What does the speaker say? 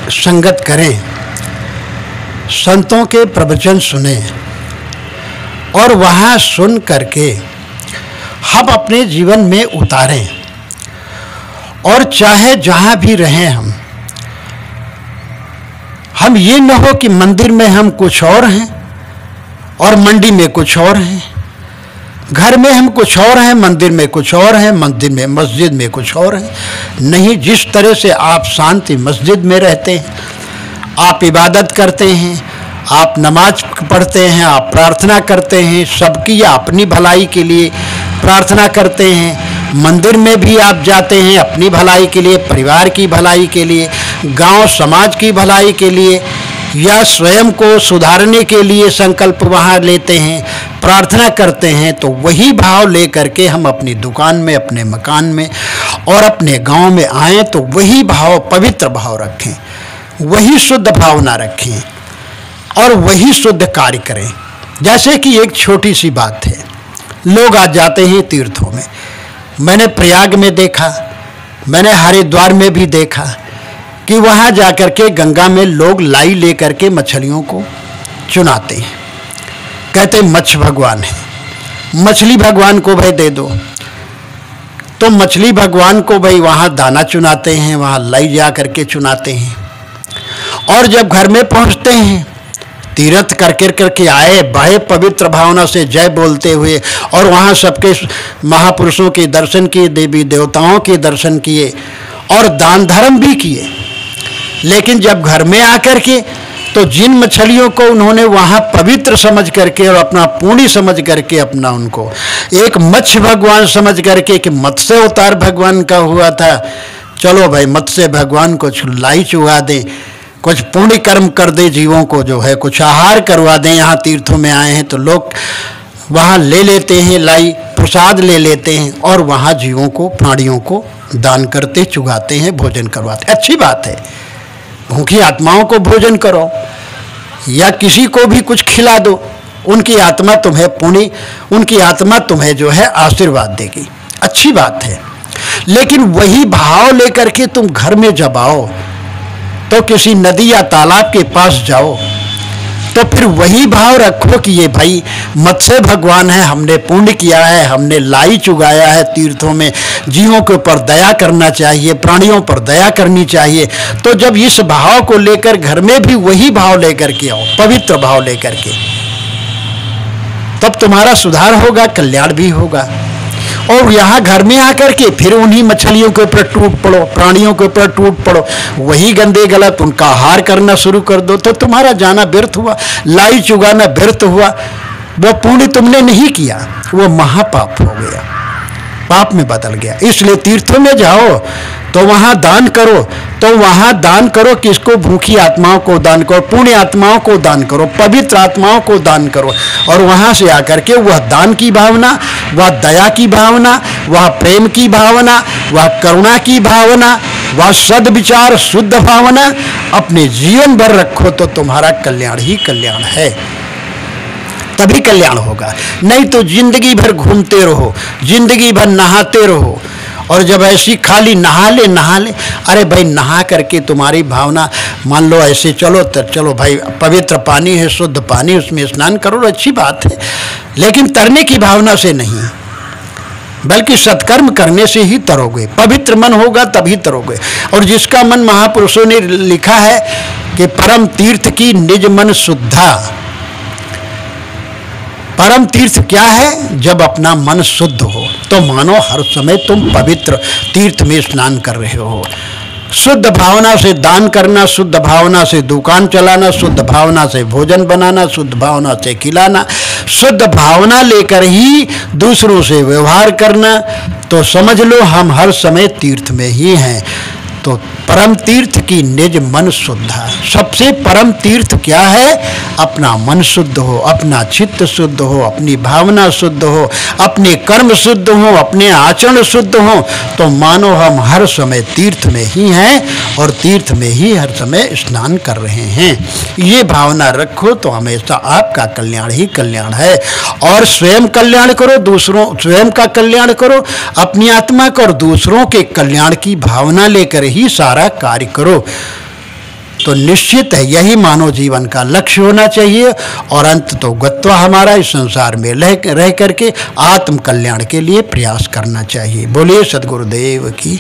संगत करें, संतों के प्रवचन सुने और वहाँ सुन करके हम अपने जीवन में उतारें। और चाहे जहाँ भी रहें हम ये न हो कि मंदिर में हम कुछ और हैं और मंडी में कुछ और हैं, घर में हम कुछ और हैं, मंदिर में कुछ और हैं, मंदिर में मस्जिद में कुछ और हैं। नहीं, जिस तरह से आप शांति मस्जिद में रहते हैं, आप इबादत करते हैं, आप नमाज पढ़ते हैं, आप प्रार्थना करते हैं, सबकी या अपनी भलाई के लिए प्रार्थना करते हैं, मंदिर में भी आप जाते हैं अपनी भलाई के लिए, परिवार की भलाई के लिए, गांव समाज की भलाई के लिए, या स्वयं को सुधारने के लिए संकल्प वहाँ लेते हैं, प्रार्थना करते हैं, तो वही भाव लेकर के हम अपनी दुकान में, अपने मकान में और अपने गांव में आएँ तो वही भाव, पवित्र भाव रखें, वही शुद्ध भावना रखें और वही शुद्ध कार्य करें। जैसे कि एक छोटी सी बात है, लोग आ जाते हैं तीर्थों में, मैंने प्रयाग में देखा, मैंने हरिद्वार में भी देखा कि वहाँ जाकर के गंगा में लोग लाई लेकर के मछलियों को चुनाते हैं, कहते मत्स्य भगवान है, मछली भगवान को भाई दे दो। तो मछली भगवान को भाई वहाँ दाना चुनाते हैं, वहाँ लाई जा करके चुनाते हैं, और जब घर में पहुँचते हैं तीर्थ करके आए, बड़े पवित्र भावना से जय बोलते हुए, और वहाँ सबके महापुरुषों के दर्शन किए, देवी देवताओं के दर्शन किए और दान धर्म भी किए। लेकिन जब घर में आकर के तो जिन मछलियों को उन्होंने वहाँ पवित्र समझ करके और अपना पुण्य समझ करके, अपना उनको एक मत्स्य भगवान समझ करके कि मत्स्य अवतार भगवान का हुआ था, चलो भाई मत्स्य भगवान को लाई चुगा दें, कुछ पुण्य कर्म कर दे, जीवों को जो है कुछ आहार करवा दें। यहाँ तीर्थों में आए हैं तो लोग वहाँ ले लेते हैं, लाई प्रसाद ले लेते हैं और वहाँ जीवों को, प्राणियों को दान करते, चुगाते हैं, भोजन करवाते। अच्छी बात है, भूखी आत्माओं को भोजन करो या किसी को भी कुछ खिला दो, उनकी आत्मा तुम्हें पुण्य, उनकी आत्मा तुम्हें जो है आशीर्वाद देगी, अच्छी बात है। लेकिन वही भाव लेकर के तुम घर में जब आओ तो किसी नदी या तालाब के पास जाओ तो फिर वही भाव रखो कि ये भाई मत्स्य भगवान है, हमने पुण्य किया है, हमने लाई चुगाया है तीर्थों में, जीवों के ऊपर दया करना चाहिए, प्राणियों पर दया करनी चाहिए। तो जब इस भाव को लेकर घर में भी वही भाव लेकर के आओ, पवित्र भाव लेकर के, तब तुम्हारा सुधार होगा, कल्याण भी होगा। और यहाँ घर में आकर के फिर उन्हीं मछलियों के ऊपर टूट पड़ो, प्राणियों के ऊपर टूट पड़ो, वही गंदे गलत उनका आहार करना शुरू कर दो, तो तुम्हारा जाना व्यर्थ हुआ, लाई चुगाना व्यर्थ हुआ, वो पुण्य तुमने नहीं किया, वो महापाप हो गया, पाप में बदल गया। इसलिए तीर्थों में जाओ तो वहाँ दान करो, तो वहाँ दान करो किसको? भूखी आत्माओं को दान करो, पुण्य आत्माओं को दान करो, पवित्र आत्माओं को दान करो, और वहाँ से आकर के वह दान की भावना, वह दया की भावना, वह प्रेम की भावना, वह करुणा की भावना, वह सद्विचार, शुद्ध भावना अपने जीवन भर रखो तो तुम्हारा कल्याण ही कल्याण है, तभी कल्याण होगा। नहीं तो जिंदगी भर घूमते रहो, जिंदगी भर नहाते रहो, और जब ऐसी खाली नहा ले, अरे भाई नहा करके तुम्हारी भावना, मान लो ऐसे चलो तो चलो भाई पवित्र पानी है, शुद्ध पानी, उसमें स्नान करो, अच्छी बात है, लेकिन तरने की भावना से नहीं, बल्कि सत्कर्म करने से ही तरोगे, पवित्र मन होगा तभी तरोगे। और जिसका मन, महापुरुषों ने लिखा है कि परम तीर्थ की निज मन शुद्धा। परम तीर्थ क्या है? जब अपना मन शुद्ध हो तो मानो हर समय तुम पवित्र तीर्थ में स्नान कर रहे हो। शुद्ध भावना से दान करना, शुद्ध भावना से दुकान चलाना, शुद्ध भावना से भोजन बनाना, शुद्ध भावना से खिलाना, शुद्ध भावना लेकर ही दूसरों से व्यवहार करना, तो समझ लो हम हर समय तीर्थ में ही हैं। तो परम तीर्थ की निज मन शुद्धा। सबसे परम तीर्थ क्या है? अपना मन शुद्ध हो, अपना चित्त शुद्ध हो, अपनी भावना शुद्ध हो, अपने कर्म शुद्ध हो, अपने आचरण शुद्ध हो, तो मानो हम हर समय तीर्थ में ही हैं और तीर्थ में ही हर समय स्नान कर रहे हैं। ये भावना रखो तो हमेशा आपका कल्याण ही कल्याण है। और स्वयं कल्याण करो, दूसरों, स्वयं का कल्याण करो, अपनी आत्मा का, और दूसरों के कल्याण की भावना लेकर ही सारा कार्य करो। तो निश्चित है यही मानव जीवन का लक्ष्य होना चाहिए और अंत तो गत्वा हमारा इस संसार में रह करके आत्म कल्याण के लिए प्रयास करना चाहिए। बोलिए सद्गुरुदेव की।